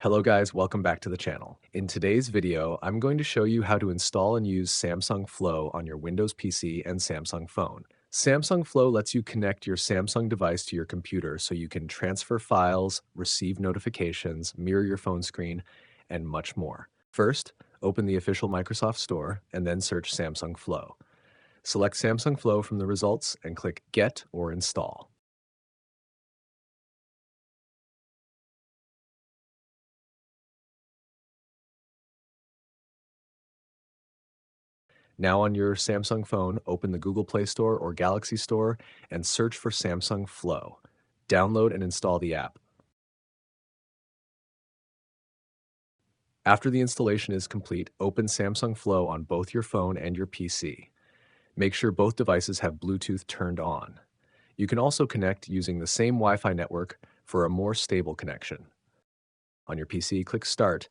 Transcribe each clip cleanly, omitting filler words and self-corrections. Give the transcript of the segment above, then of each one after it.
Hello guys, welcome back to the channel. In today's video, I'm going to show you how to install and use Samsung Flow on your Windows PC and Samsung phone. Samsung Flow lets you connect your Samsung device to your computer so you can transfer files, receive notifications, mirror your phone screen, and much more. First, open the official Microsoft Store and then search Samsung Flow. Select Samsung Flow from the results and click Get or Install. Now on your Samsung phone, open the Google Play Store or Galaxy Store and search for Samsung Flow. Download and install the app. After the installation is complete, open Samsung Flow on both your phone and your PC. Make sure both devices have Bluetooth turned on. You can also connect using the same Wi-Fi network for a more stable connection. On your PC, click Start.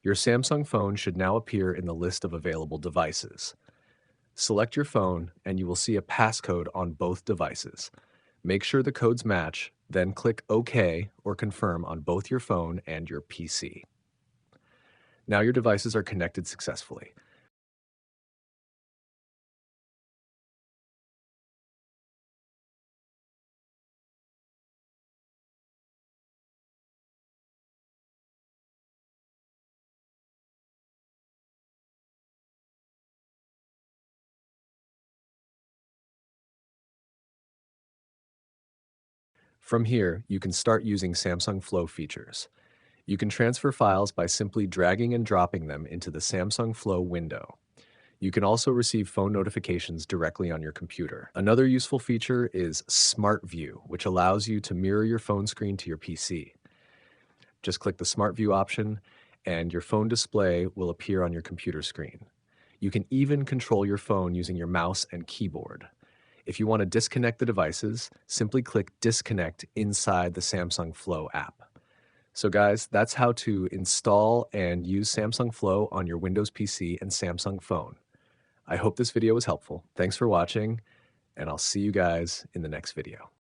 Your Samsung phone should now appear in the list of available devices. Select your phone and you will see a passcode on both devices. Make sure the codes match, then click OK or Confirm on both your phone and your PC. Now your devices are connected successfully. From here, you can start using Samsung Flow features. You can transfer files by simply dragging and dropping them into the Samsung Flow window. You can also receive phone notifications directly on your computer. Another useful feature is Smart View, which allows you to mirror your phone screen to your PC. Just click the Smart View option, and your phone display will appear on your computer screen. You can even control your phone using your mouse and keyboard. If you want to disconnect the devices, simply click Disconnect inside the Samsung Flow app. So guys, that's how to install and use Samsung Flow on your Windows PC and Samsung phone. I hope this video was helpful. Thanks for watching, and I'll see you guys in the next video.